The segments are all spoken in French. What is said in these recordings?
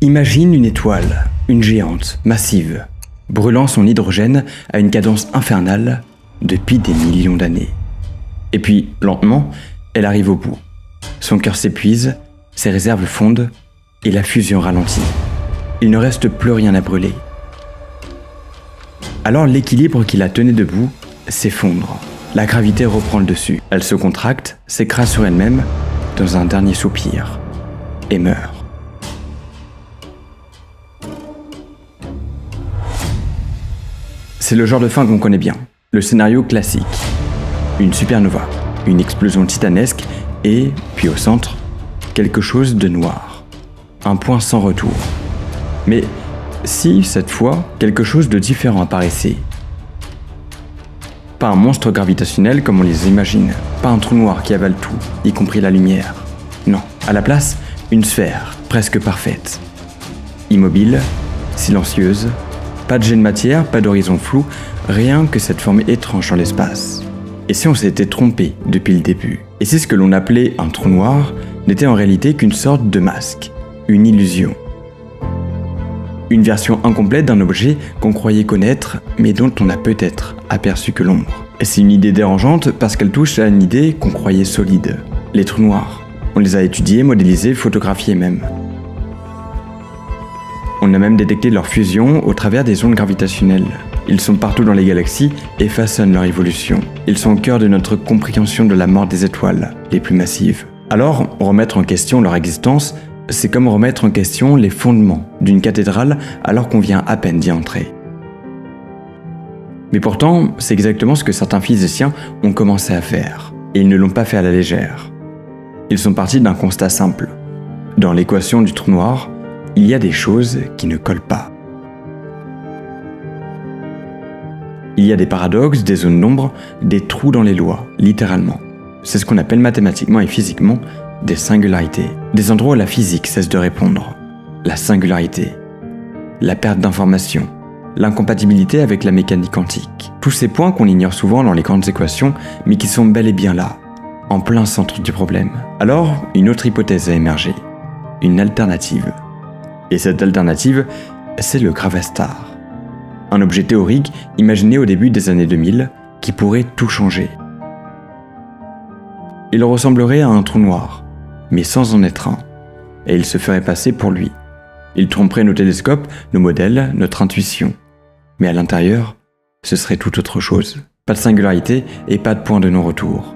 Imagine une étoile, une géante, massive, brûlant son hydrogène à une cadence infernale depuis des millions d'années. Et puis, lentement, elle arrive au bout. Son cœur s'épuise, ses réserves fondent et la fusion ralentit. Il ne reste plus rien à brûler. Alors l'équilibre qui la tenait debout s'effondre. La gravité reprend le dessus. Elle se contracte, s'écrase sur elle-même dans un dernier soupir et meurt. C'est le genre de fin qu'on connaît bien, le scénario classique. Une supernova, une explosion titanesque et, puis au centre, quelque chose de noir. Un point sans retour. Mais si, cette fois, quelque chose de différent apparaissait? Pas un monstre gravitationnel comme on les imagine, pas un trou noir qui avale tout, y compris la lumière. Non, à la place, une sphère, presque parfaite. Immobile, silencieuse, pas de jet de matière, pas d'horizon flou, rien que cette forme étrange dans l'espace. Et si on s'était trompé depuis le début? Et si ce que l'on appelait un trou noir n'était en réalité qu'une sorte de masque, une illusion? Une version incomplète d'un objet qu'on croyait connaître, mais dont on n'a peut-être aperçu que l'ombre. Et c'est une idée dérangeante parce qu'elle touche à une idée qu'on croyait solide. Les trous noirs. On les a étudiés, modélisés, photographiés même. On a même détecté leur fusion au travers des ondes gravitationnelles. Ils sont partout dans les galaxies et façonnent leur évolution. Ils sont au cœur de notre compréhension de la mort des étoiles, les plus massives. Alors, remettre en question leur existence, c'est comme remettre en question les fondements d'une cathédrale alors qu'on vient à peine d'y entrer. Mais pourtant, c'est exactement ce que certains physiciens ont commencé à faire. Et ils ne l'ont pas fait à la légère. Ils sont partis d'un constat simple. Dans l'équation du trou noir, il y a des choses qui ne collent pas. Il y a des paradoxes, des zones d'ombre, des trous dans les lois, littéralement. C'est ce qu'on appelle mathématiquement et physiquement des singularités. Des endroits où la physique cesse de répondre. La singularité. La perte d'information. L'incompatibilité avec la mécanique quantique. Tous ces points qu'on ignore souvent dans les grandes équations, mais qui sont bel et bien là, en plein centre du problème. Alors, une autre hypothèse a émergé. Une alternative. Et cette alternative, c'est le gravastar. Un objet théorique imaginé au début des années 2000 qui pourrait tout changer. Il ressemblerait à un trou noir, mais sans en être un, et il se ferait passer pour lui. Il tromperait nos télescopes, nos modèles, notre intuition. Mais à l'intérieur, ce serait tout autre chose. Pas de singularité et pas de point de non-retour.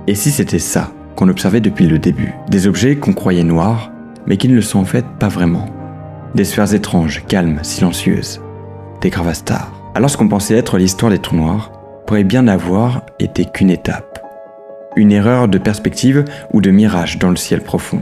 Et si c'était ça qu'on observait depuis le début? Des objets qu'on croyait noirs, mais qui ne le sont en fait pas vraiment. Des sphères étranges, calmes, silencieuses. Des gravastars. Alors ce qu'on pensait être l'histoire des trous noirs pourrait bien n'avoir été qu'une étape. Une erreur de perspective ou de mirage dans le ciel profond.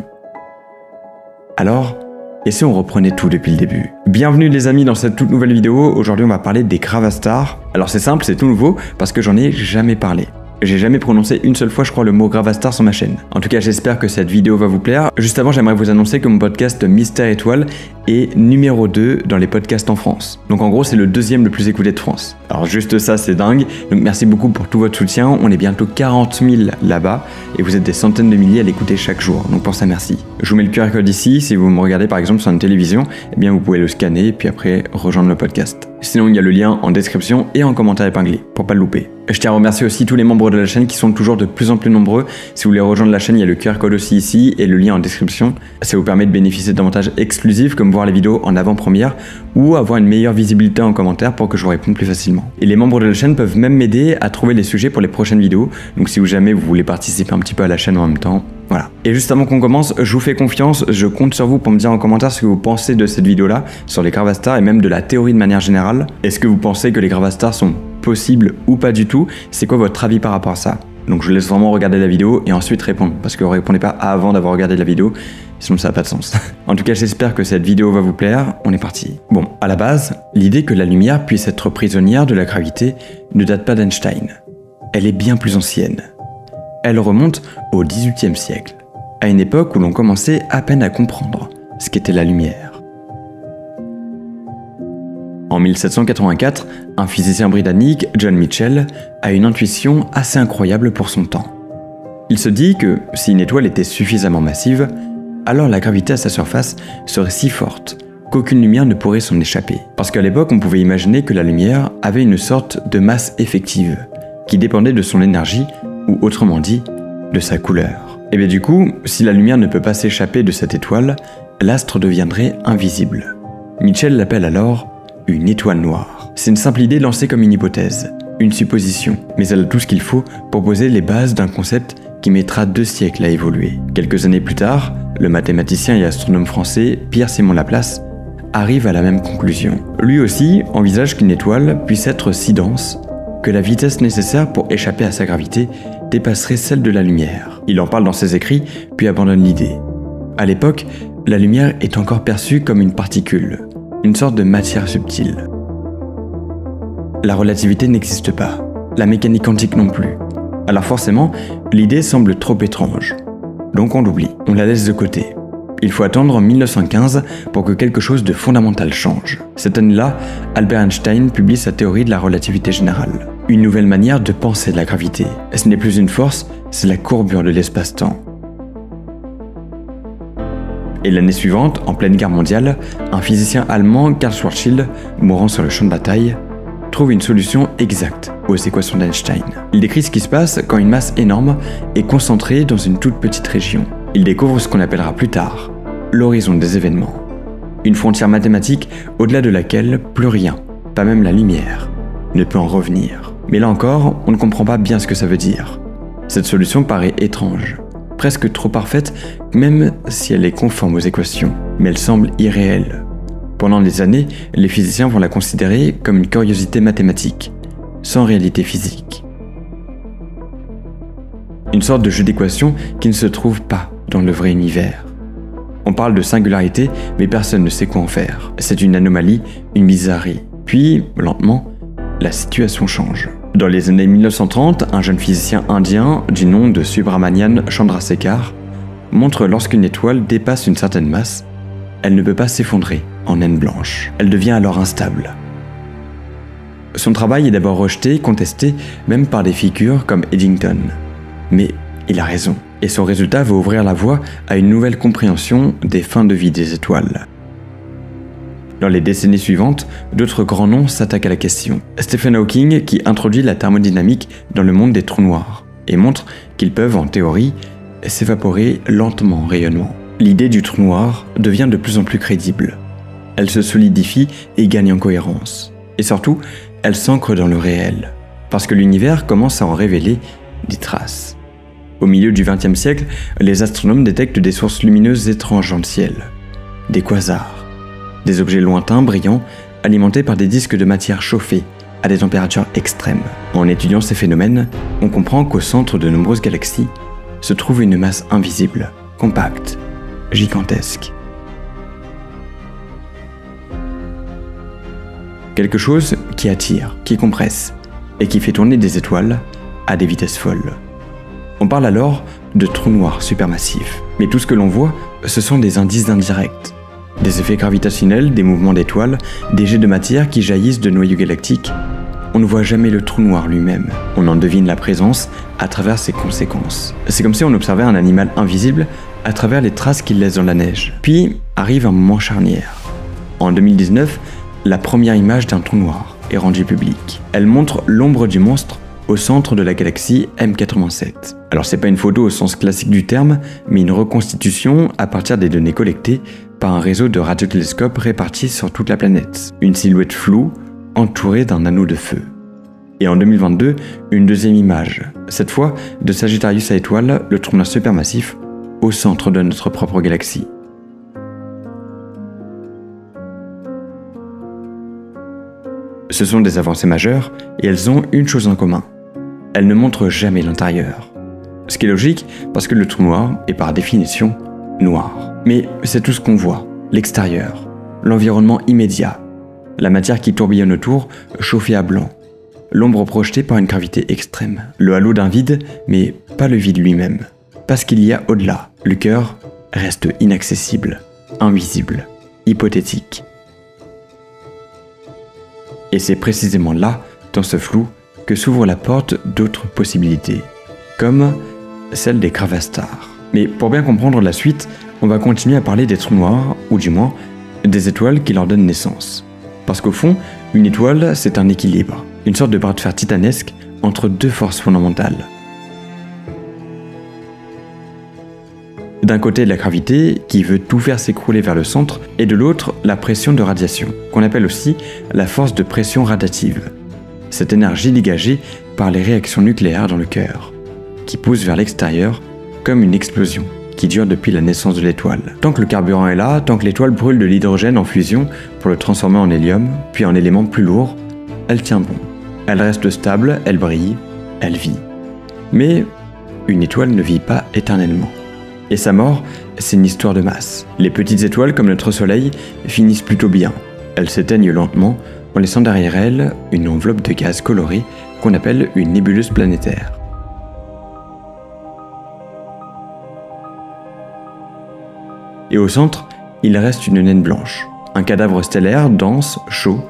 Alors, et si on reprenait tout depuis le début? Bienvenue les amis dans cette toute nouvelle vidéo. Aujourd'hui on va parler des gravastars. Alors c'est simple, c'est tout nouveau parce que j'en ai jamais parlé. J'ai jamais prononcé une seule fois, je crois, le mot gravastar sur ma chaîne. En tout cas, j'espère que cette vidéo va vous plaire. Juste avant, j'aimerais vous annoncer que mon podcast Mystère Étoile est numéro 2 dans les podcasts en France. Donc en gros, c'est le deuxième le plus écouté de France. Alors juste ça, c'est dingue. Donc merci beaucoup pour tout votre soutien. On est bientôt 40 000 là-bas et vous êtes des centaines de milliers à l'écouter chaque jour. Donc pour ça, merci. Je vous mets le QR code ici. Si vous me regardez par exemple sur une télévision, eh bien vous pouvez le scanner et puis après rejoindre le podcast. Sinon, il y a le lien en description et en commentaire épinglé pour pas le louper. Je tiens à remercier aussi tous les membres de la chaîne qui sont toujours de plus en plus nombreux. Si vous voulez rejoindre la chaîne, il y a le QR code aussi ici et le lien en description. Ça vous permet de bénéficier d'avantages exclusifs comme voir les vidéos en avant-première ou avoir une meilleure visibilité en commentaire pour que je vous réponde plus facilement. Et les membres de la chaîne peuvent même m'aider à trouver les sujets pour les prochaines vidéos. Donc si jamais vous voulez participer un petit peu à la chaîne en même temps, voilà. Et juste avant qu'on commence, je vous fais confiance, je compte sur vous pour me dire en commentaire ce que vous pensez de cette vidéo-là, sur les gravastars et même de la théorie de manière générale. Est-ce que vous pensez que les gravastars sont possibles ou pas du tout? C'est quoi votre avis par rapport à ça? Donc je vous laisse vraiment regarder la vidéo et ensuite répondre, parce que vous ne répondez pas avant d'avoir regardé la vidéo, sinon ça n'a pas de sens. En tout cas, j'espère que cette vidéo va vous plaire, on est parti. Bon, à la base, l'idée que la lumière puisse être prisonnière de la gravité ne date pas d'Einstein. Elle est bien plus ancienne. Elle remonte au XVIIIe siècle, à une époque où l'on commençait à peine à comprendre ce qu'était la lumière. En 1784, un physicien britannique, John Michell, a une intuition assez incroyable pour son temps. Il se dit que si une étoile était suffisamment massive, alors la gravité à sa surface serait si forte qu'aucune lumière ne pourrait s'en échapper. Parce qu'à l'époque, on pouvait imaginer que la lumière avait une sorte de masse effective, qui dépendait de son énergie, ou autrement dit, de sa couleur. Et bien du coup, si la lumière ne peut pas s'échapper de cette étoile, l'astre deviendrait invisible. Mitchell l'appelle alors une étoile noire. C'est une simple idée lancée comme une hypothèse, une supposition, mais elle a tout ce qu'il faut pour poser les bases d'un concept qui mettra 2 siècles à évoluer. Quelques années plus tard, le mathématicien et astronome français Pierre-Simon Laplace arrive à la même conclusion. Lui aussi envisage qu'une étoile puisse être si dense que la vitesse nécessaire pour échapper à sa gravité dépasserait celle de la lumière. Il en parle dans ses écrits, puis abandonne l'idée. À l'époque, la lumière est encore perçue comme une particule, une sorte de matière subtile. La relativité n'existe pas, la mécanique quantique non plus. Alors forcément, l'idée semble trop étrange. Donc on l'oublie, on la laisse de côté. Il faut attendre 1915 pour que quelque chose de fondamental change. Cette année-là, Albert Einstein publie sa théorie de la relativité générale. Une nouvelle manière de penser la gravité. Ce n'est plus une force, c'est la courbure de l'espace-temps. Et l'année suivante, en pleine guerre mondiale, un physicien allemand, Karl Schwarzschild, mourant sur le champ de bataille, trouve une solution exacte aux équations d'Einstein. Il décrit ce qui se passe quand une masse énorme est concentrée dans une toute petite région. Il découvre ce qu'on appellera plus tard l'horizon des événements. Une frontière mathématique au-delà de laquelle plus rien, pas même la lumière, ne peut en revenir. Mais là encore, on ne comprend pas bien ce que ça veut dire. Cette solution paraît étrange, presque trop parfaite, même si elle est conforme aux équations, mais elle semble irréelle. Pendant des années, les physiciens vont la considérer comme une curiosité mathématique, sans réalité physique. Une sorte de jeu d'équations qui ne se trouve pas dans le vrai univers. On parle de singularité, mais personne ne sait quoi en faire. C'est une anomalie, une bizarrerie. Puis, lentement, la situation change. Dans les années 1930, un jeune physicien indien du nom de Subrahmanyan Chandrasekhar montre lorsqu'une étoile dépasse une certaine masse, elle ne peut pas s'effondrer en naine blanche. Elle devient alors instable. Son travail est d'abord rejeté, contesté, même par des figures comme Eddington. Mais il a raison, et son résultat va ouvrir la voie à une nouvelle compréhension des fins de vie des étoiles. Dans les décennies suivantes, d'autres grands noms s'attaquent à la question. Stephen Hawking qui introduit la thermodynamique dans le monde des trous noirs et montre qu'ils peuvent, en théorie, s'évaporer lentement en rayonnement. L'idée du trou noir devient de plus en plus crédible. Elle se solidifie et gagne en cohérence. Et surtout, elle s'ancre dans le réel, parce que l'univers commence à en révéler des traces. Au milieu du XXe siècle, les astronomes détectent des sources lumineuses étranges dans le ciel. Des quasars. Des objets lointains, brillants, alimentés par des disques de matière chauffés à des températures extrêmes. En étudiant ces phénomènes, on comprend qu'au centre de nombreuses galaxies se trouve une masse invisible, compacte, gigantesque. Quelque chose qui attire, qui compresse, et qui fait tourner des étoiles à des vitesses folles. On parle alors de trous noirs supermassifs. Mais tout ce que l'on voit, ce sont des indices indirects. Des effets gravitationnels, des mouvements d'étoiles, des jets de matière qui jaillissent de noyaux galactiques. On ne voit jamais le trou noir lui-même. On en devine la présence à travers ses conséquences. C'est comme si on observait un animal invisible à travers les traces qu'il laisse dans la neige. Puis arrive un moment charnière. En 2019, la première image d'un trou noir est rendue publique. Elle montre l'ombre du monstre au centre de la galaxie M87. Alors c'est pas une photo au sens classique du terme, mais une reconstitution à partir des données collectées par un réseau de radiotélescopes répartis sur toute la planète. Une silhouette floue, entourée d'un anneau de feu. Et en 2022, une deuxième image, cette fois de Sagittarius à étoile, le trou noir supermassif, au centre de notre propre galaxie. Ce sont des avancées majeures et elles ont une chose en commun. Elles ne montrent jamais l'intérieur. Ce qui est logique parce que le trou noir est par définition noir. Mais c'est tout ce qu'on voit, l'extérieur, l'environnement immédiat, la matière qui tourbillonne autour, chauffée à blanc, l'ombre projetée par une gravité extrême, le halo d'un vide, mais pas le vide lui-même. Parce qu'il y a au-delà, le cœur reste inaccessible, invisible, hypothétique. Et c'est précisément là, dans ce flou, que s'ouvre la porte d'autres possibilités, comme celle des gravastars. Mais pour bien comprendre la suite, on va continuer à parler des trous noirs, ou du moins, des étoiles qui leur donnent naissance. Parce qu'au fond, une étoile, c'est un équilibre, une sorte de bras de fer titanesque entre deux forces fondamentales. D'un côté, la gravité, qui veut tout faire s'écrouler vers le centre, et de l'autre, la pression de radiation, qu'on appelle aussi la force de pression radiative. Cette énergie dégagée par les réactions nucléaires dans le cœur, qui pousse vers l'extérieur comme une explosion, qui dure depuis la naissance de l'étoile. Tant que le carburant est là, tant que l'étoile brûle de l'hydrogène en fusion pour le transformer en hélium, puis en élément plus lourd, elle tient bon. Elle reste stable, elle brille, elle vit. Mais une étoile ne vit pas éternellement. Et sa mort, c'est une histoire de masse. Les petites étoiles, comme notre Soleil, finissent plutôt bien. Elles s'éteignent lentement, en laissant derrière elles une enveloppe de gaz coloré qu'on appelle une nébuleuse planétaire. Et au centre, il reste une naine blanche, un cadavre stellaire dense, chaud,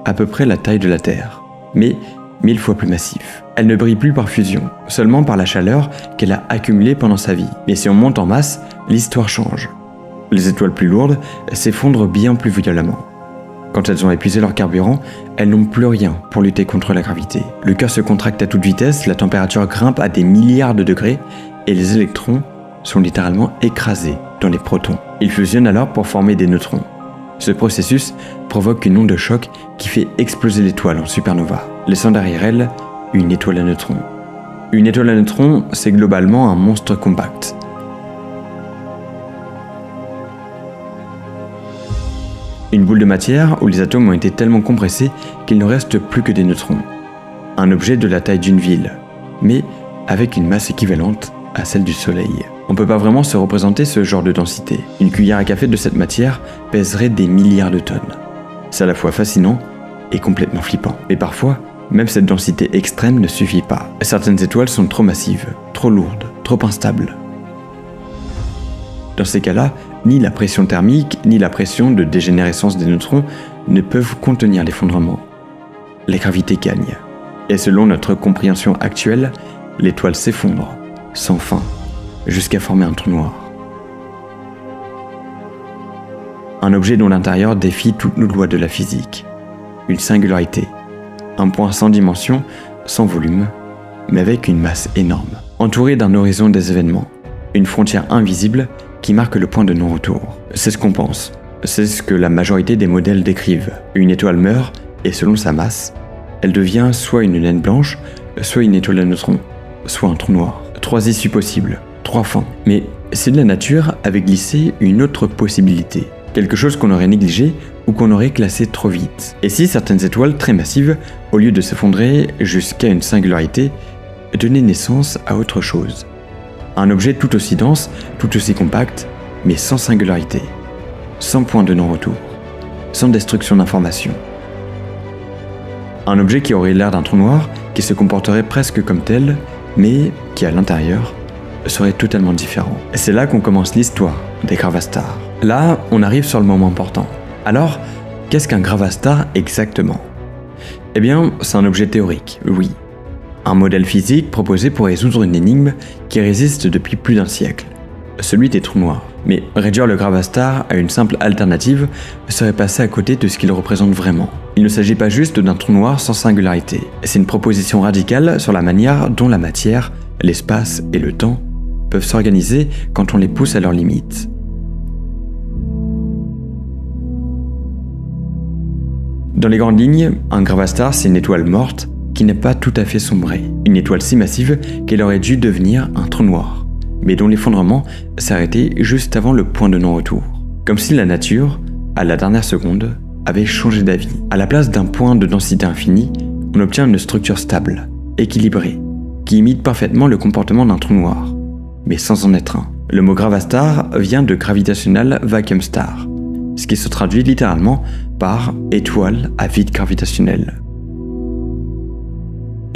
à peu près la taille de la Terre, mais 1000 fois plus massif. Elle ne brille plus par fusion, seulement par la chaleur qu'elle a accumulée pendant sa vie. Mais si on monte en masse, l'histoire change. Les étoiles plus lourdes s'effondrent bien plus violemment. Quand elles ont épuisé leur carburant, elles n'ont plus rien pour lutter contre la gravité. Le cœur se contracte à toute vitesse, la température grimpe à des milliards de degrés et les électrons sont littéralement écrasés dans les protons. Ils fusionnent alors pour former des neutrons. Ce processus provoque une onde de choc qui fait exploser l'étoile en supernova, laissant derrière elle une étoile à neutrons. Une étoile à neutrons, c'est globalement un monstre compact. Une boule de matière où les atomes ont été tellement compressés qu'il ne reste plus que des neutrons. Un objet de la taille d'une ville, mais avec une masse équivalente à celle du Soleil. On ne peut pas vraiment se représenter ce genre de densité. Une cuillère à café de cette matière pèserait des milliards de tonnes. C'est à la fois fascinant et complètement flippant. Mais parfois, même cette densité extrême ne suffit pas. Certaines étoiles sont trop massives, trop lourdes, trop instables. Dans ces cas-là, ni la pression thermique, ni la pression de dégénérescence des neutrons ne peuvent contenir l'effondrement. La gravité gagne. Et selon notre compréhension actuelle, l'étoile s'effondre, sans fin, jusqu'à former un trou noir. Un objet dont l'intérieur défie toutes nos lois de la physique. Une singularité. Un point sans dimension, sans volume, mais avec une masse énorme. Entouré d'un horizon des événements. Une frontière invisible qui marque le point de non-retour. C'est ce qu'on pense. C'est ce que la majorité des modèles décrivent. Une étoile meurt, et selon sa masse, elle devient soit une naine blanche, soit une étoile à neutrons, soit un trou noir. 3 issues possibles, 3 fins. Mais si la nature avait glissé une autre possibilité, quelque chose qu'on aurait négligé ou qu'on aurait classé trop vite. Et si certaines étoiles très massives, au lieu de s'effondrer jusqu'à une singularité, donnaient naissance à autre chose. Un objet tout aussi dense, tout aussi compact, mais sans singularité, sans point de non-retour, sans destruction d'information. Un objet qui aurait l'air d'un trou noir, qui se comporterait presque comme tel, mais qui à l'intérieur serait totalement différent. Et c'est là qu'on commence l'histoire des gravastars. Là, on arrive sur le moment important. Alors, qu'est-ce qu'un gravastar exactement? Eh bien, c'est un objet théorique, oui. Un modèle physique proposé pour résoudre une énigme qui résiste depuis plus d'un siècle, celui des trous noirs. Mais réduire le gravastar à une simple alternative serait passer à côté de ce qu'il représente vraiment. Il ne s'agit pas juste d'un trou noir sans singularité, c'est une proposition radicale sur la manière dont la matière, l'espace et le temps peuvent s'organiser quand on les pousse à leurs limites. Dans les grandes lignes, un gravastar c'est une étoile morte qui n'est pas tout à fait sombrée, une étoile si massive qu'elle aurait dû devenir un trou noir, mais dont l'effondrement s'arrêtait juste avant le point de non-retour. Comme si la nature, à la dernière seconde, avait changé d'avis. À la place d'un point de densité infinie, on obtient une structure stable, équilibrée, qui imite parfaitement le comportement d'un trou noir, mais sans en être un. Le mot gravastar vient de Gravitational Vacuum Star, ce qui se traduit littéralement par étoile à vide gravitationnel.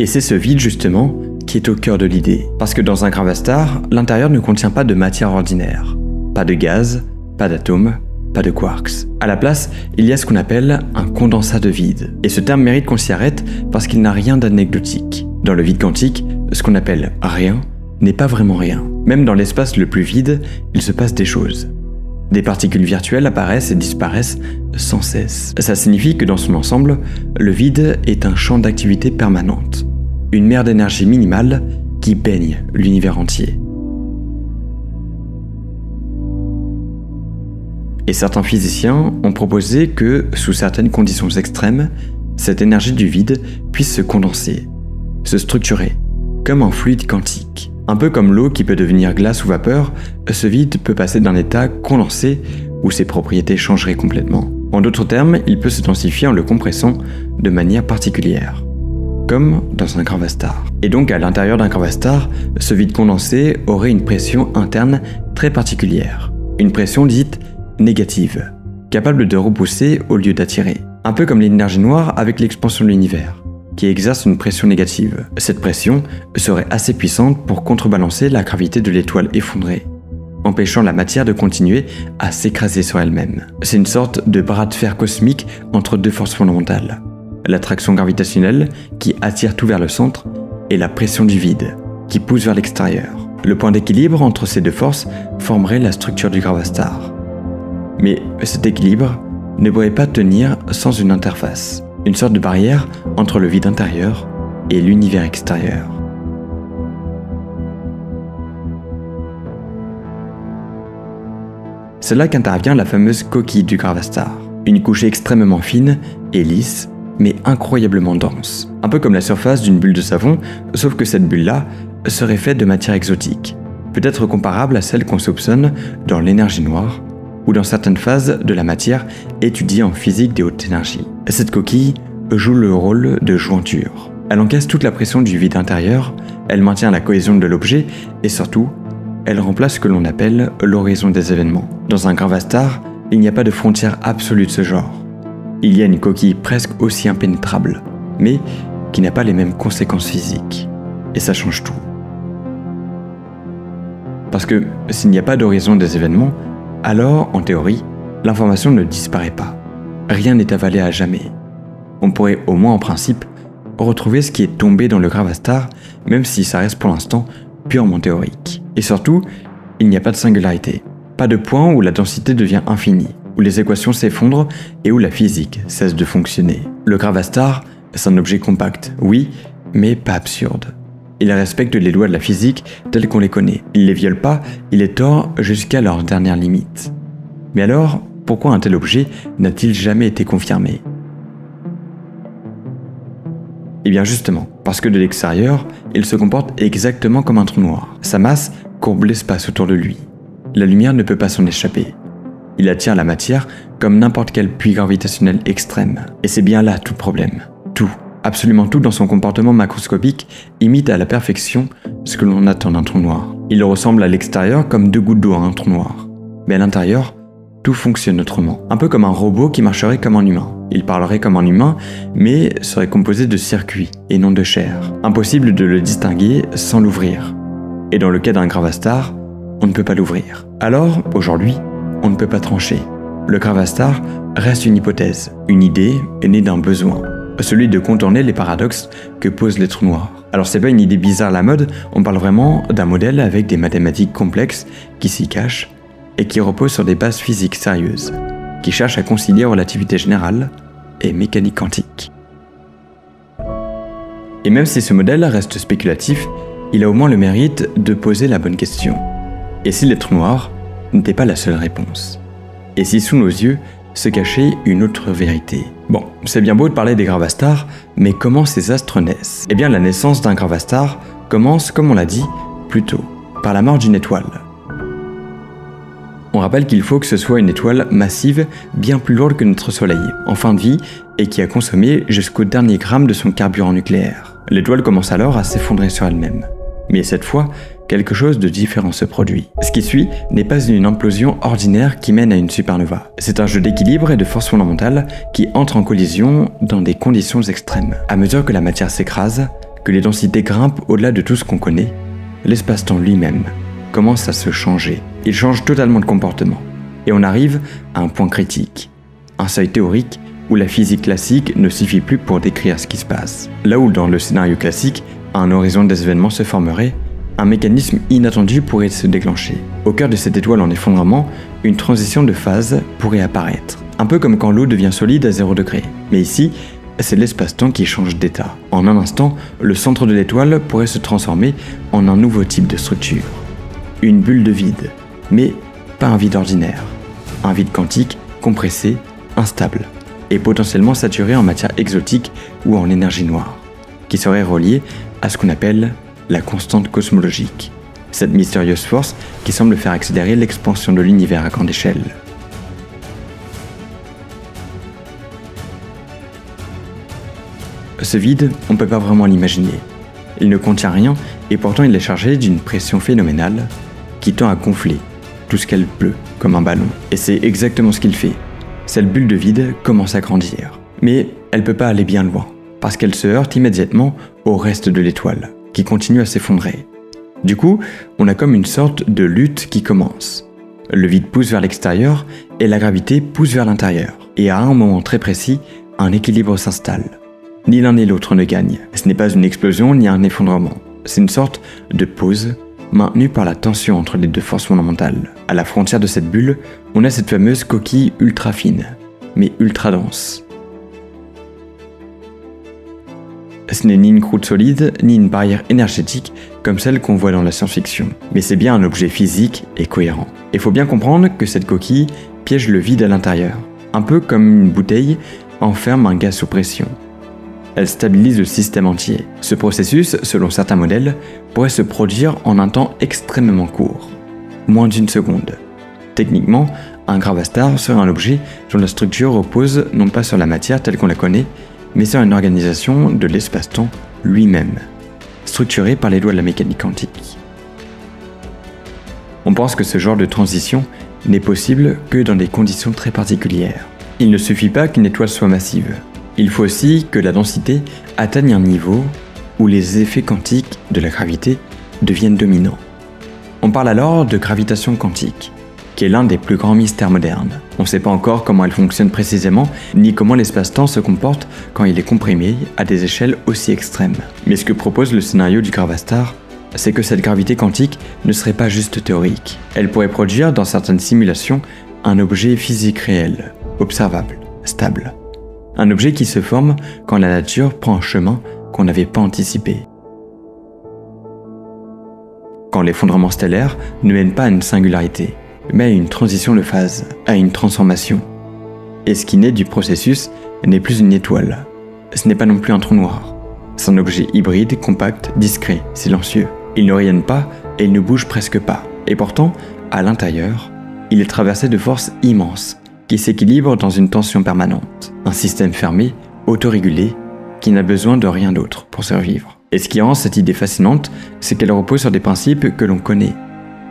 Et c'est ce vide justement qui est au cœur de l'idée. Parce que dans un gravastar, l'intérieur ne contient pas de matière ordinaire. Pas de gaz, pas d'atomes, pas de quarks. À la place, il y a ce qu'on appelle un condensat de vide. Et ce terme mérite qu'on s'y arrête parce qu'il n'a rien d'anecdotique. Dans le vide quantique, ce qu'on appelle rien n'est pas vraiment rien. Même dans l'espace le plus vide, il se passe des choses. Des particules virtuelles apparaissent et disparaissent sans cesse. Ça signifie que dans son ensemble, le vide est un champ d'activité permanente, une mer d'énergie minimale qui baigne l'univers entier. Et certains physiciens ont proposé que, sous certaines conditions extrêmes, cette énergie du vide puisse se condenser, se structurer, comme un fluide quantique. Un peu comme l'eau qui peut devenir glace ou vapeur, ce vide peut passer d'un état condensé où ses propriétés changeraient complètement. En d'autres termes, il peut se densifier en le compressant de manière particulière, comme dans un gravastar. Et donc à l'intérieur d'un gravastar, ce vide condensé aurait une pression interne très particulière, une pression dite négative, capable de repousser au lieu d'attirer. Un peu comme l'énergie noire avec l'expansion de l'univers, qui exerce une pression négative. Cette pression serait assez puissante pour contrebalancer la gravité de l'étoile effondrée, empêchant la matière de continuer à s'écraser sur elle-même. C'est une sorte de bras de fer cosmique entre deux forces fondamentales. L'attraction gravitationnelle qui attire tout vers le centre et la pression du vide qui pousse vers l'extérieur. Le point d'équilibre entre ces deux forces formerait la structure du gravastar. Mais cet équilibre ne pourrait pas tenir sans une interface, une sorte de barrière entre le vide intérieur et l'univers extérieur. C'est là qu'intervient la fameuse coquille du gravastar, une couche extrêmement fine et lisse, mais incroyablement dense. Un peu comme la surface d'une bulle de savon, sauf que cette bulle-là serait faite de matière exotique, peut-être comparable à celle qu'on soupçonne dans l'énergie noire, ou dans certaines phases de la matière étudiée en physique des hautes énergies. Cette coquille joue le rôle de jointure. Elle encaisse toute la pression du vide intérieur, elle maintient la cohésion de l'objet et surtout, elle remplace ce que l'on appelle l'horizon des événements. Dans un gravastar, il n'y a pas de frontière absolue de ce genre. Il y a une coquille presque aussi impénétrable, mais qui n'a pas les mêmes conséquences physiques. Et ça change tout. Parce que s'il n'y a pas d'horizon des événements, alors, en théorie, l'information ne disparaît pas. Rien n'est avalé à jamais. On pourrait au moins en principe retrouver ce qui est tombé dans le gravastar, même si ça reste pour l'instant purement théorique. Et surtout, il n'y a pas de singularité. Pas de point où la densité devient infinie, où les équations s'effondrent et où la physique cesse de fonctionner. Le gravastar, c'est un objet compact, oui, mais pas absurde. Il respecte les lois de la physique telles qu'on les connaît. Il les viole pas, il les tord jusqu'à leur dernière limite. Mais alors, pourquoi un tel objet n'a-t-il jamais été confirmé ? Eh bien justement, parce que de l'extérieur, il se comporte exactement comme un trou noir. Sa masse courbe l'espace autour de lui. La lumière ne peut pas s'en échapper. Il attire la matière comme n'importe quel puits gravitationnel extrême. Et c'est bien là tout le problème. Tout. Absolument tout dans son comportement macroscopique imite à la perfection ce que l'on attend d'un trou noir. Il ressemble à l'extérieur comme deux gouttes d'eau à un trou noir. Mais à l'intérieur, tout fonctionne autrement. Un peu comme un robot qui marcherait comme un humain. Il parlerait comme un humain, mais serait composé de circuits et non de chair. Impossible de le distinguer sans l'ouvrir. Et dans le cas d'un gravastar, on ne peut pas l'ouvrir. Alors, aujourd'hui, on ne peut pas trancher. Le gravastar reste une hypothèse, une idée née d'un besoin. Celui de contourner les paradoxes que posent les trous noirs. Alors c'est pas une idée bizarre à la mode, on parle vraiment d'un modèle avec des mathématiques complexes qui s'y cachent et qui repose sur des bases physiques sérieuses, qui cherchent à concilier relativité générale et mécanique quantique. Et même si ce modèle reste spéculatif, il a au moins le mérite de poser la bonne question. Et si les trous noirs n'étaient pas la seule réponse ? Et si sous nos yeux se cachait une autre vérité ? Bon, c'est bien beau de parler des gravastars, mais comment ces astres naissent ? Eh bien, la naissance d'un gravastar commence, comme on l'a dit, plus tôt, par la mort d'une étoile. On rappelle qu'il faut que ce soit une étoile massive, bien plus lourde que notre Soleil, en fin de vie, et qui a consommé jusqu'au dernier gramme de son carburant nucléaire. L'étoile commence alors à s'effondrer sur elle-même. Mais cette fois, quelque chose de différent se produit. Ce qui suit n'est pas une implosion ordinaire qui mène à une supernova. C'est un jeu d'équilibre et de forces fondamentales qui entrent en collision dans des conditions extrêmes. À mesure que la matière s'écrase, que les densités grimpent au-delà de tout ce qu'on connaît, l'espace-temps lui-même commence à se changer. Il change totalement de comportement. Et on arrive à un point critique, un seuil théorique où la physique classique ne suffit plus pour décrire ce qui se passe. Là où dans le scénario classique, un horizon des événements se formerait, un mécanisme inattendu pourrait se déclencher. Au cœur de cette étoile en effondrement, une transition de phase pourrait apparaître. Un peu comme quand l'eau devient solide à 0 degré. Mais ici, c'est l'espace-temps qui change d'état. En un instant, le centre de l'étoile pourrait se transformer en un nouveau type de structure. Une bulle de vide, mais pas un vide ordinaire. Un vide quantique, compressé, instable, et potentiellement saturé en matière exotique ou en énergie noire, qui serait relié à ce qu'on appelle la constante cosmologique, cette mystérieuse force qui semble faire accélérer l'expansion de l'univers à grande échelle. Ce vide, on ne peut pas vraiment l'imaginer. Il ne contient rien et pourtant il est chargé d'une pression phénoménale qui tend à gonfler tout ce qu'elle peut, comme un ballon. Et c'est exactement ce qu'il fait. Cette bulle de vide commence à grandir. Mais elle ne peut pas aller bien loin, parce qu'elle se heurte immédiatement au reste de l'étoile, qui continue à s'effondrer. Du coup, on a comme une sorte de lutte qui commence. Le vide pousse vers l'extérieur et la gravité pousse vers l'intérieur. Et à un moment très précis, un équilibre s'installe. Ni l'un ni l'autre ne gagne. Ce n'est pas une explosion ni un effondrement. C'est une sorte de pause maintenue par la tension entre les deux forces fondamentales. À la frontière de cette bulle, on a cette fameuse coquille ultra fine, mais ultra dense. Ce n'est ni une croûte solide, ni une barrière énergétique comme celle qu'on voit dans la science-fiction, mais c'est bien un objet physique et cohérent. Il faut bien comprendre que cette coquille piège le vide à l'intérieur, un peu comme une bouteille enferme un gaz sous pression. Elle stabilise le système entier. Ce processus, selon certains modèles, pourrait se produire en un temps extrêmement court, moins d'une seconde. Techniquement, un gravastar serait un objet dont la structure repose non pas sur la matière telle qu'on la connaît, mais sur une organisation de l'espace-temps lui-même, structurée par les lois de la mécanique quantique. On pense que ce genre de transition n'est possible que dans des conditions très particulières. Il ne suffit pas qu'une étoile soit massive. Il faut aussi que la densité atteigne un niveau où les effets quantiques de la gravité deviennent dominants. On parle alors de gravitation quantique, qui est l'un des plus grands mystères modernes. On ne sait pas encore comment elle fonctionne précisément, ni comment l'espace-temps se comporte quand il est comprimé à des échelles aussi extrêmes. Mais ce que propose le scénario du gravastar, c'est que cette gravité quantique ne serait pas juste théorique. Elle pourrait produire, dans certaines simulations, un objet physique réel, observable, stable. Un objet qui se forme quand la nature prend un chemin qu'on n'avait pas anticipé. Quand l'effondrement stellaire ne mène pas à une singularité, mais à une transition de phase, à une transformation. Et ce qui naît du processus n'est plus une étoile. Ce n'est pas non plus un trou noir. C'est un objet hybride, compact, discret, silencieux. Il ne rayonne pas et il ne bouge presque pas. Et pourtant, à l'intérieur, il est traversé de forces immenses qui s'équilibrent dans une tension permanente. Un système fermé, autorégulé, qui n'a besoin de rien d'autre pour survivre. Et ce qui rend cette idée fascinante, c'est qu'elle repose sur des principes que l'on connaît,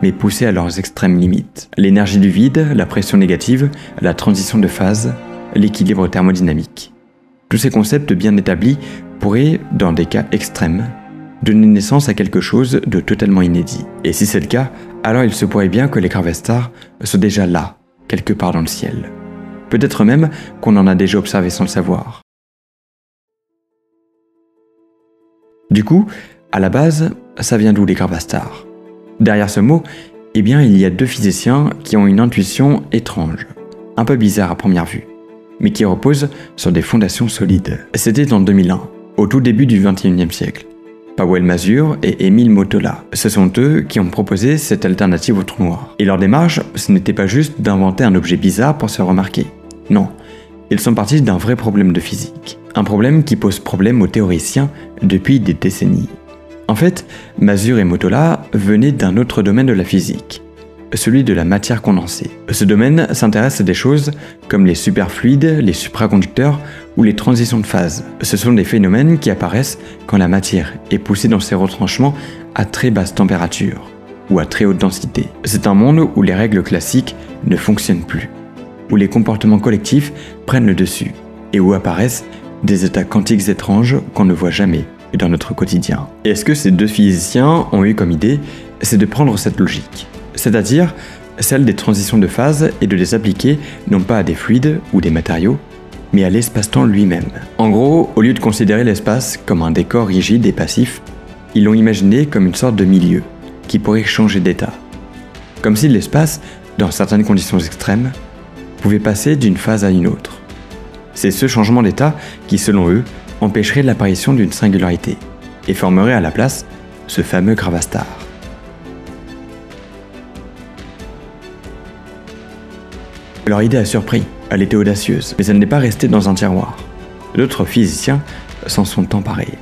mais poussés à leurs extrêmes limites. L'énergie du vide, la pression négative, la transition de phase, l'équilibre thermodynamique. Tous ces concepts bien établis pourraient, dans des cas extrêmes, donner naissance à quelque chose de totalement inédit. Et si c'est le cas, alors il se pourrait bien que les gravastars soient déjà là, quelque part dans le ciel. Peut-être même qu'on en a déjà observé sans le savoir. Du coup, à la base, ça vient d'où les gravastars? Derrière ce mot, eh bien, il y a deux physiciens qui ont une intuition étrange, un peu bizarre à première vue, mais qui repose sur des fondations solides. C'était en 2001, au tout début du XXIe siècle. Powell Mazur et Émile Motola. Ce sont eux qui ont proposé cette alternative au trou noir. Et leur démarche, ce n'était pas juste d'inventer un objet bizarre pour se remarquer. Non, ils sont partis d'un vrai problème de physique. Un problème qui pose problème aux théoriciens depuis des décennies. En fait, Mazur et Motola venaient d'un autre domaine de la physique, celui de la matière condensée. Ce domaine s'intéresse à des choses comme les superfluides, les supraconducteurs ou les transitions de phase. Ce sont des phénomènes qui apparaissent quand la matière est poussée dans ses retranchements à très basse température ou à très haute densité. C'est un monde où les règles classiques ne fonctionnent plus, où les comportements collectifs prennent le dessus et où apparaissent des états quantiques étranges qu'on ne voit jamais dans notre quotidien. Et ce que ces deux physiciens ont eu comme idée, c'est de prendre cette logique, c'est-à-dire celle des transitions de phase et de les appliquer non pas à des fluides ou des matériaux, mais à l'espace-temps lui-même. En gros, au lieu de considérer l'espace comme un décor rigide et passif, ils l'ont imaginé comme une sorte de milieu qui pourrait changer d'état. Comme si l'espace dans certaines conditions extrêmes, pouvaient passer d'une phase à une autre. C'est ce changement d'état qui, selon eux, empêcherait l'apparition d'une singularité et formerait à la place ce fameux gravastar. Leur idée a surpris, elle était audacieuse, mais elle n'est pas restée dans un tiroir. D'autres physiciens s'en sont emparés.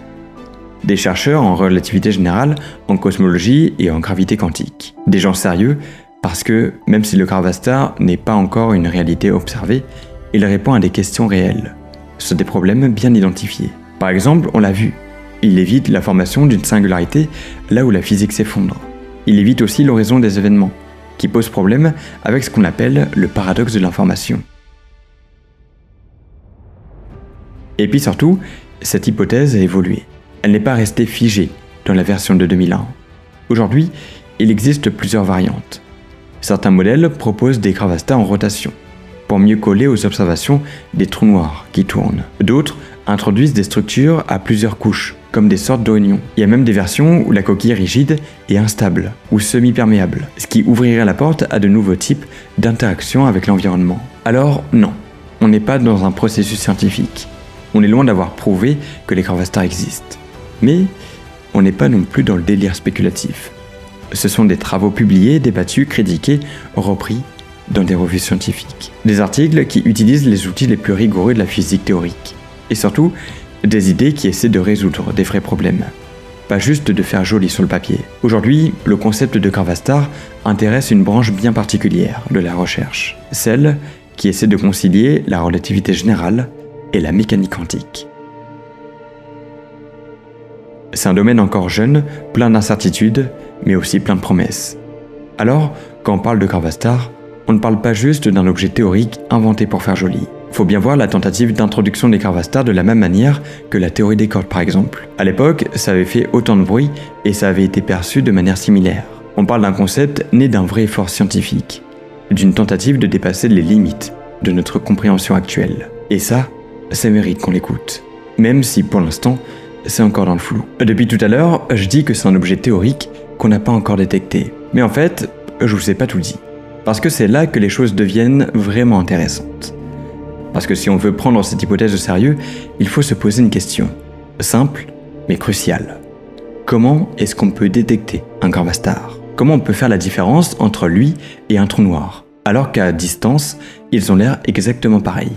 Des chercheurs en relativité générale, en cosmologie et en gravité quantique. Des gens sérieux, parce que, même si le gravastar n'est pas encore une réalité observée, il répond à des questions réelles, sur des problèmes bien identifiés. Par exemple, on l'a vu, il évite la formation d'une singularité là où la physique s'effondre. Il évite aussi l'horizon des événements, qui pose problème avec ce qu'on appelle le paradoxe de l'information. Et puis surtout, cette hypothèse a évolué. Elle n'est pas restée figée dans la version de 2001. Aujourd'hui, il existe plusieurs variantes. Certains modèles proposent des gravastars en rotation, pour mieux coller aux observations des trous noirs qui tournent. D'autres introduisent des structures à plusieurs couches, comme des sortes d'oignons. Il y a même des versions où la coquille est rigide et instable, ou semi-perméable, ce qui ouvrirait la porte à de nouveaux types d'interactions avec l'environnement. Alors non, on n'est pas dans un processus scientifique. On est loin d'avoir prouvé que les gravastars existent. Mais on n'est pas non plus dans le délire spéculatif. Ce sont des travaux publiés, débattus, critiqués, repris dans des revues scientifiques. Des articles qui utilisent les outils les plus rigoureux de la physique théorique. Et surtout, des idées qui essaient de résoudre des vrais problèmes. Pas juste de faire joli sur le papier. Aujourd'hui, le concept de gravastar intéresse une branche bien particulière de la recherche. Celle qui essaie de concilier la relativité générale et la mécanique quantique. C'est un domaine encore jeune, plein d'incertitudes, mais aussi plein de promesses. Alors, quand on parle de gravastar, on ne parle pas juste d'un objet théorique inventé pour faire joli. Faut bien voir la tentative d'introduction des gravastars de la même manière que la théorie des cordes par exemple. À l'époque, ça avait fait autant de bruit et ça avait été perçu de manière similaire. On parle d'un concept né d'un vrai effort scientifique, d'une tentative de dépasser les limites de notre compréhension actuelle. Et ça mérite qu'on l'écoute. Même si pour l'instant, c'est encore dans le flou. Depuis tout à l'heure, je dis que c'est un objet théorique qu'on n'a pas encore détecté. Mais en fait, je vous ai pas tout dit. Parce que c'est là que les choses deviennent vraiment intéressantes. Parce que si on veut prendre cette hypothèse au sérieux, il faut se poser une question. Simple, mais cruciale. Comment est-ce qu'on peut détecter un gravastar? Comment on peut faire la différence entre lui et un trou noir, alors qu'à distance, ils ont l'air exactement pareils?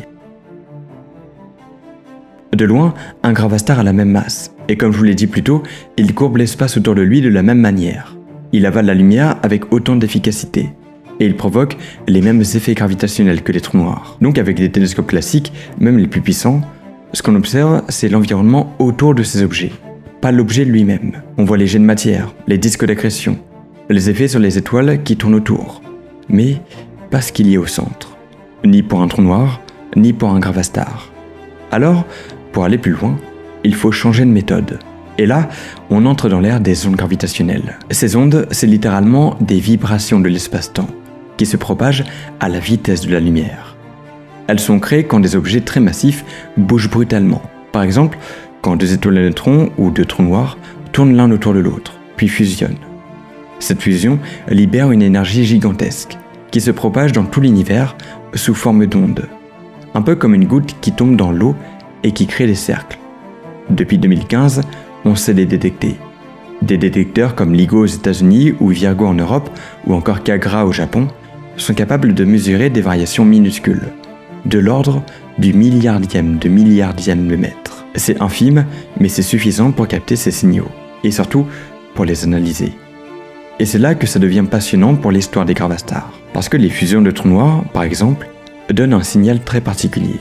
De loin, un gravastar a la même masse, et comme je vous l'ai dit plus tôt, il courbe l'espace autour de lui de la même manière. Il avale la lumière avec autant d'efficacité, et il provoque les mêmes effets gravitationnels que les trous noirs. Donc avec des télescopes classiques, même les plus puissants, ce qu'on observe, c'est l'environnement autour de ces objets, pas l'objet lui-même. On voit les jets de matière, les disques d'accrétion, les effets sur les étoiles qui tournent autour, mais pas ce qu'il y a au centre, ni pour un trou noir, ni pour un gravastar. Alors, pour aller plus loin, il faut changer de méthode. Et là, on entre dans l'ère des ondes gravitationnelles. Ces ondes, c'est littéralement des vibrations de l'espace-temps, qui se propagent à la vitesse de la lumière. Elles sont créées quand des objets très massifs bougent brutalement. Par exemple, quand deux étoiles à neutrons ou deux trous noirs tournent l'un autour de l'autre, puis fusionnent. Cette fusion libère une énergie gigantesque, qui se propage dans tout l'univers sous forme d'ondes. Un peu comme une goutte qui tombe dans l'eau et qui crée des cercles. Depuis 2015, on sait les détecter. Des détecteurs comme LIGO aux États-Unis ou Virgo en Europe ou encore Kagra au Japon sont capables de mesurer des variations minuscules, de l'ordre du milliardième de mètre. C'est infime, mais c'est suffisant pour capter ces signaux, et surtout pour les analyser. Et c'est là que ça devient passionnant pour l'histoire des gravastars, parce que les fusions de trous noirs, par exemple, donnent un signal très particulier.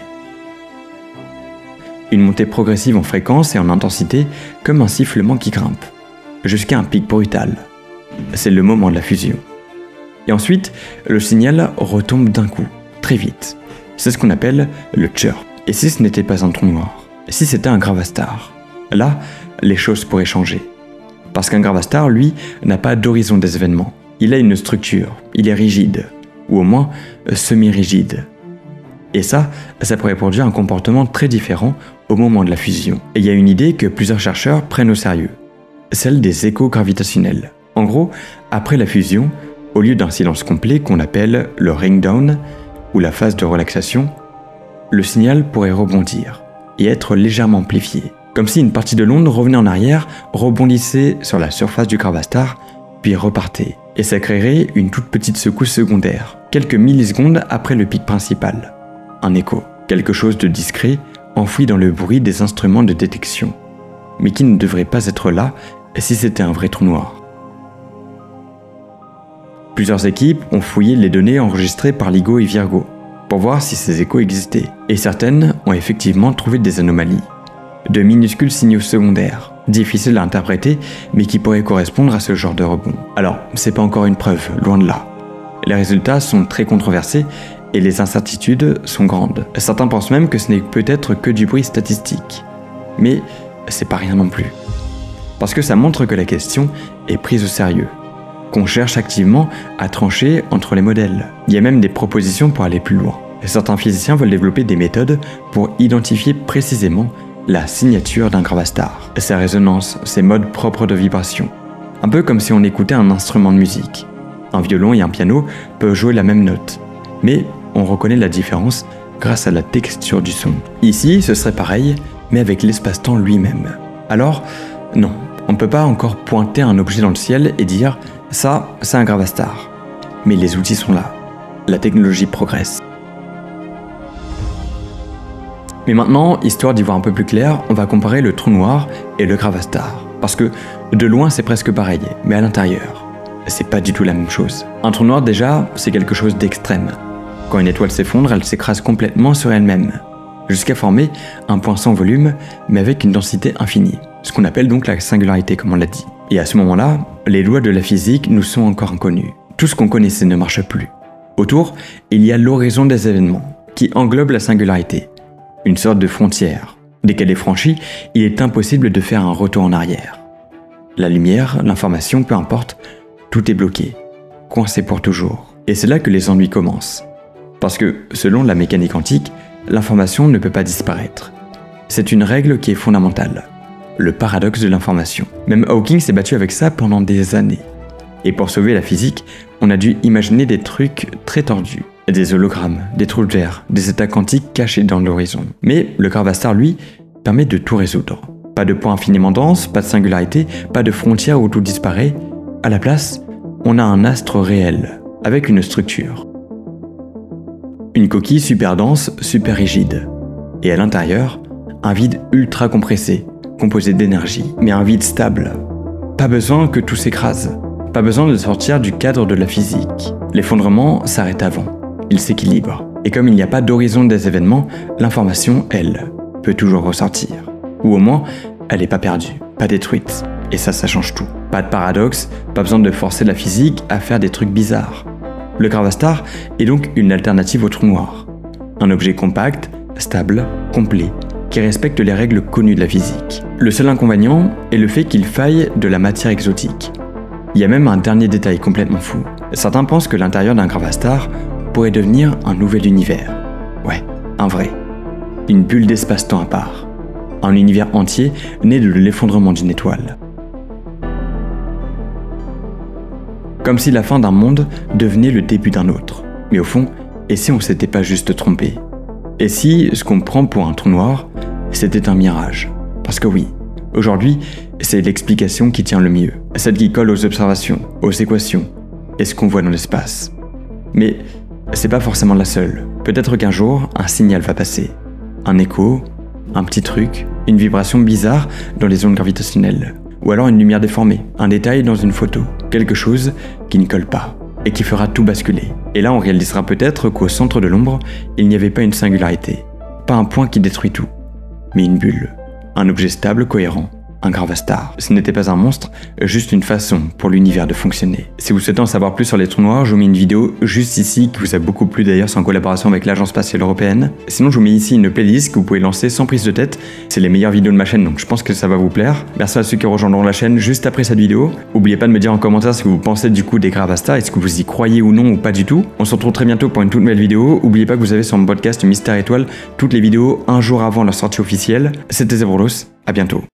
Une montée progressive en fréquence et en intensité comme un sifflement qui grimpe, jusqu'à un pic brutal. C'est le moment de la fusion. Et ensuite, le signal retombe d'un coup, très vite. C'est ce qu'on appelle le chirp. Et si ce n'était pas un trou noir? Si c'était un gravastar? Là, les choses pourraient changer. Parce qu'un gravastar, lui, n'a pas d'horizon des événements. Il a une structure, il est rigide, ou au moins semi-rigide. Et ça pourrait produire un comportement très différent au moment de la fusion. Et il y a une idée que plusieurs chercheurs prennent au sérieux, celle des échos gravitationnels. En gros, après la fusion, au lieu d'un silence complet qu'on appelle le ring down ou la phase de relaxation, le signal pourrait rebondir et être légèrement amplifié, comme si une partie de l'onde revenait en arrière, rebondissait sur la surface du gravastar, puis repartait. Et ça créerait une toute petite secousse secondaire, quelques millisecondes après le pic principal. Un écho, quelque chose de discret, enfoui dans le bruit des instruments de détection, mais qui ne devrait pas être là si c'était un vrai trou noir. Plusieurs équipes ont fouillé les données enregistrées par LIGO et Virgo pour voir si ces échos existaient, et certaines ont effectivement trouvé des anomalies, de minuscules signaux secondaires, difficiles à interpréter, mais qui pourraient correspondre à ce genre de rebond. Alors, c'est pas encore une preuve, loin de là. Les résultats sont très controversés et les incertitudes sont grandes. Certains pensent même que ce n'est peut-être que du bruit statistique. Mais c'est pas rien non plus. Parce que ça montre que la question est prise au sérieux, qu'on cherche activement à trancher entre les modèles. Il y a même des propositions pour aller plus loin. Certains physiciens veulent développer des méthodes pour identifier précisément la signature d'un gravastar, ses résonances, ses modes propres de vibration. Un peu comme si on écoutait un instrument de musique. Un violon et un piano peuvent jouer la même note, mais on reconnaît la différence grâce à la texture du son. Ici, ce serait pareil, mais avec l'espace-temps lui-même. Alors, non, on ne peut pas encore pointer un objet dans le ciel et dire « ça, c'est un gravastar ». Mais les outils sont là. La technologie progresse. Mais maintenant, histoire d'y voir un peu plus clair, on va comparer le trou noir et le gravastar. Parce que de loin, c'est presque pareil, mais à l'intérieur, c'est pas du tout la même chose. Un trou noir, déjà, c'est quelque chose d'extrême. Quand une étoile s'effondre, elle s'écrase complètement sur elle-même, jusqu'à former un point sans volume, mais avec une densité infinie. Ce qu'on appelle donc la singularité, comme on l'a dit. Et à ce moment-là, les lois de la physique nous sont encore inconnues. Tout ce qu'on connaissait ne marche plus. Autour, il y a l'horizon des événements, qui englobe la singularité. Une sorte de frontière. Dès qu'elle est franchie, il est impossible de faire un retour en arrière. La lumière, l'information, peu importe, tout est bloqué, coincé pour toujours. Et c'est là que les ennuis commencent. Parce que, selon la mécanique quantique, l'information ne peut pas disparaître. C'est une règle qui est fondamentale. Le paradoxe de l'information. Même Hawking s'est battu avec ça pendant des années. Et pour sauver la physique, on a dû imaginer des trucs très tordus. Des hologrammes, des trous de verre, des états quantiques cachés dans l'horizon. Mais le gravastar, lui, permet de tout résoudre. Pas de point infiniment dense, pas de singularité, pas de frontière où tout disparaît. À la place, on a un astre réel, avec une structure. Une coquille super dense, super rigide. Et à l'intérieur, un vide ultra compressé, composé d'énergie, mais un vide stable. Pas besoin que tout s'écrase. Pas besoin de sortir du cadre de la physique. L'effondrement s'arrête avant. Il s'équilibre. Et comme il n'y a pas d'horizon des événements, l'information, elle, peut toujours ressortir. Ou au moins, elle n'est pas perdue, pas détruite. Et ça change tout. Pas de paradoxe, pas besoin de forcer la physique à faire des trucs bizarres. Le gravastar est donc une alternative au trou noir. Un objet compact, stable, complet, qui respecte les règles connues de la physique. Le seul inconvénient est le fait qu'il faille de la matière exotique. Il y a même un dernier détail complètement fou. Certains pensent que l'intérieur d'un gravastar pourrait devenir un nouvel univers. Ouais, un vrai. Une bulle d'espace-temps à part. Un univers entier né de l'effondrement d'une étoile. Comme si la fin d'un monde devenait le début d'un autre. Mais au fond, et si on s'était pas juste trompé? Et si ce qu'on prend pour un trou noir, c'était un mirage? Parce que oui, aujourd'hui, c'est l'explication qui tient le mieux. Celle qui colle aux observations, aux équations, et ce qu'on voit dans l'espace. Mais c'est pas forcément la seule. Peut-être qu'un jour, un signal va passer. Un écho, un petit truc, une vibration bizarre dans les ondes gravitationnelles. Ou alors une lumière déformée, un détail dans une photo. Quelque chose qui ne colle pas, et qui fera tout basculer. Et là, on réalisera peut-être qu'au centre de l'ombre, il n'y avait pas une singularité. Pas un point qui détruit tout, mais une bulle. Un objet stable, cohérent. Un gravastar. Ce n'était pas un monstre, juste une façon pour l'univers de fonctionner. Si vous souhaitez en savoir plus sur les trous noirs, je vous mets une vidéo juste ici qui vous a beaucoup plu d'ailleurs, c'est en collaboration avec l'Agence spatiale européenne. Sinon, je vous mets ici une playlist que vous pouvez lancer sans prise de tête. C'est les meilleures vidéos de ma chaîne, donc je pense que ça va vous plaire. Merci à ceux qui rejoindront la chaîne juste après cette vidéo. N'oubliez pas de me dire en commentaire ce que vous pensez du coup des gravastars, est-ce que vous y croyez ou non ou pas du tout. On se retrouve très bientôt pour une toute nouvelle vidéo. N'oubliez pas que vous avez sur mon podcast Mystère Étoile toutes les vidéos un jour avant leur sortie officielle. C'était Zebrolos, à bientôt.